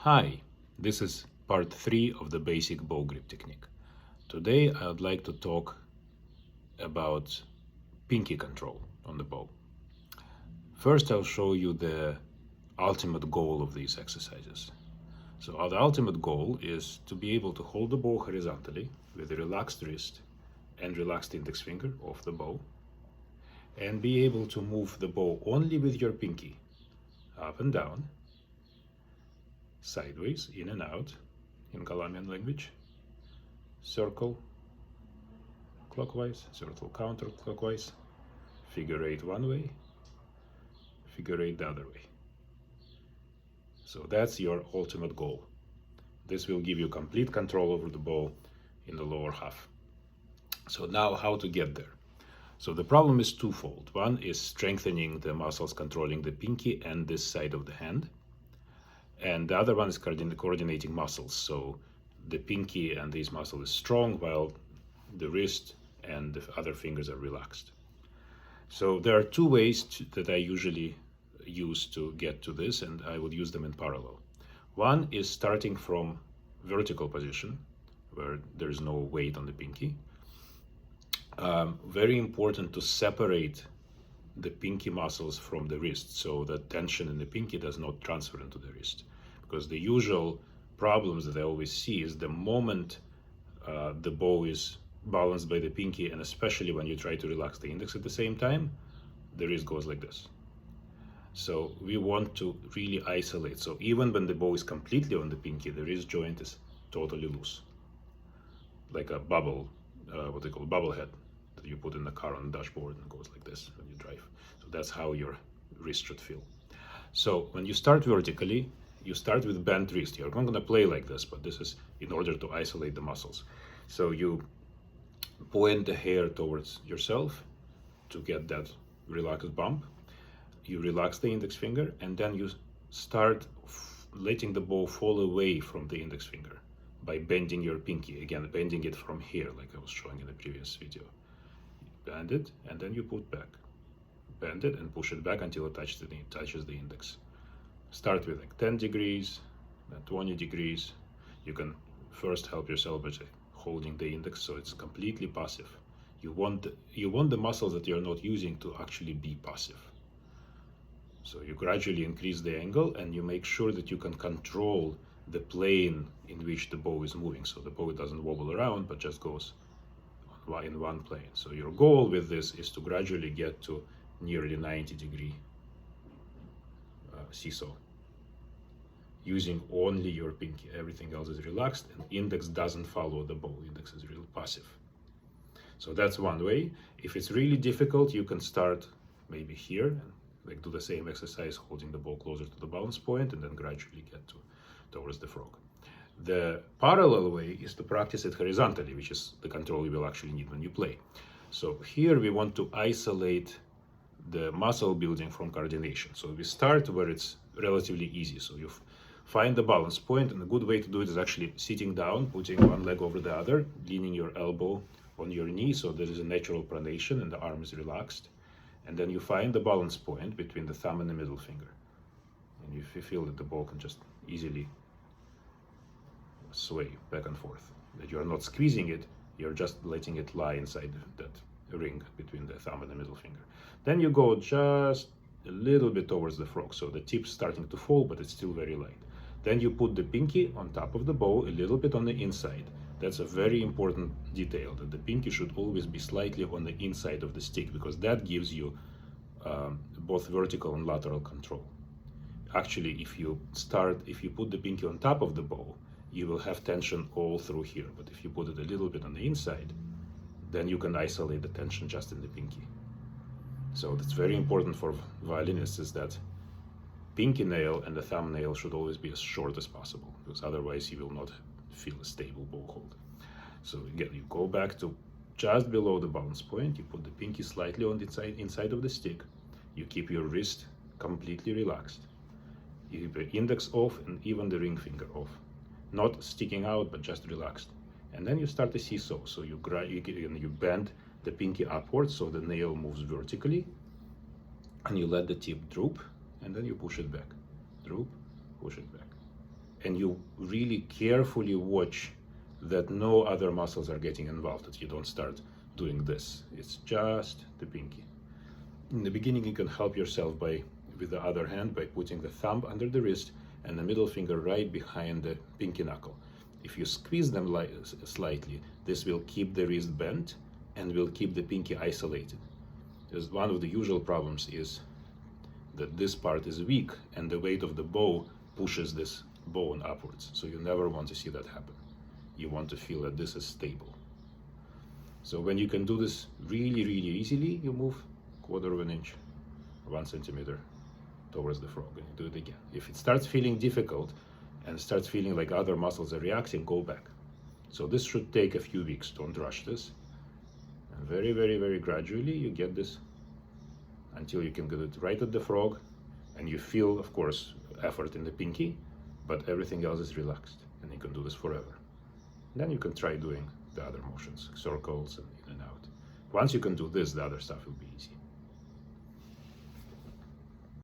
Hi, this is part 3 of the basic bow grip technique. Today I would like to talk about pinky control on the bow. First I'll show you the ultimate goal of these exercises. So the ultimate goal is to be able to hold the bow horizontally with a relaxed wrist and relaxed index finger off the bow, and be able to move the bow only with your pinky up and down, sideways, in and out, in Colombian language, circle clockwise, circle counterclockwise, figure eight one way, figure eight the other way. So that's your ultimate goal. This will give you complete control over the bow in the lower half. So now how to get there? So the problem is twofold. One is strengthening the muscles controlling the pinky and this side of the hand. And the other one is coordinating muscles. So the pinky and this muscle is strong while the wrist and the other fingers are relaxed. So there are two ways that I usually use to get to this, and I would use them in parallel. One is starting from vertical position, where there is no weight on the pinky. Very important to separate the pinky muscles from the wrist, so that tension in the pinky does not transfer into the wrist. Because the usual problems that I always see is the moment the bow is balanced by the pinky, and especially when you try to relax the index at the same time, the wrist goes like this. So we want to really isolate. So even when the bow is completely on the pinky, the wrist joint is totally loose, like a bubble, what they call bubble head that you put in the car on the dashboard, and it goes like this when you drive. So that's how your wrist should feel. So when you start vertically, you start with bent wrist. You're not going to play like this, but this is in order to isolate the muscles. So you point the hair towards yourself to get that relaxed bump. You relax the index finger, and then you start letting the bow fall away from the index finger by bending your pinky. Again, bending it from here, like I was showing in the previous video. Bend it, and then you put back. Bend it and push it back until it touches the index. Start with like 10 degrees, then 20 degrees. You can first help yourself by holding the index so it's completely passive. You want the muscles that you're not using to actually be passive. So you gradually increase the angle, and you make sure that you can control the plane in which the bow is moving. So the bow doesn't wobble around, but just goes in one plane. So your goal with this is to gradually get to nearly 90-degree seesaw, using only your pinky. Everything else is relaxed, and index doesn't follow the bow. Index is real passive. So that's one way. If it's really difficult, you can start maybe here and like do the same exercise, holding the bow closer to the balance point, and then gradually get towards the frog. The parallel way is to practice it horizontally, which is the control you will actually need when you play. So here we want to isolate the muscle building from coordination. So we start where it's relatively easy. So you find the balance point, and a good way to do it is actually sitting down, putting one leg over the other, leaning your elbow on your knee, so there is a natural pronation and the arm is relaxed. And then you find the balance point between the thumb and the middle finger. And you feel that the bow can just easily sway back and forth. That you are not squeezing it, you're just letting it lie inside that ring between the thumb and the middle finger. Then you go just a little bit towards the frog, so the tip's starting to fall, but it's still very light. Then you put the pinky on top of the bow, a little bit on the inside. That's a very important detail, that the pinky should always be slightly on the inside of the stick, because that gives you both vertical and lateral control. Actually, if you put the pinky on top of the bow, you will have tension all through here. But if you put it a little bit on the inside, then you can isolate the tension just in the pinky. So that's very important for violinists, is that pinky nail and the thumbnail should always be as short as possible, because otherwise you will not feel a stable bow hold. So again, you go back to just below the balance point, you put the pinky slightly on the inside of the stick, you keep your wrist completely relaxed, you keep the index off and even the ring finger off, not sticking out but just relaxed. And then you start a seesaw. So you bend the pinky upwards so the nail moves vertically, and you let the tip droop, and then you push it back, droop, push it back. and you really carefully watch that no other muscles are getting involved, that you don't start doing this. It's just the pinky. In the beginning, you can help yourself with the other hand by putting the thumb under the wrist and the middle finger right behind the pinky knuckle. If you squeeze them slightly, this will keep the wrist bent and will keep the pinky isolated. Because one of the usual problems is that this part is weak and the weight of the bow pushes this bone upwards. So you never want to see that happen. You want to feel that this is stable. So when you can do this really, really easily, you move 1/4 of an inch, 1 centimeter towards the frog, and you do it again. If it starts feeling difficult and starts feeling like other muscles are reacting, go back. So this should take a few weeks. Don't rush this. And very, very, very gradually you get this until you can get it right at the frog, and you feel, of course, effort in the pinky, but everything else is relaxed, and you can do this forever. Then you can try doing the other motions, circles and in and out. Once you can do this, the other stuff will be easy.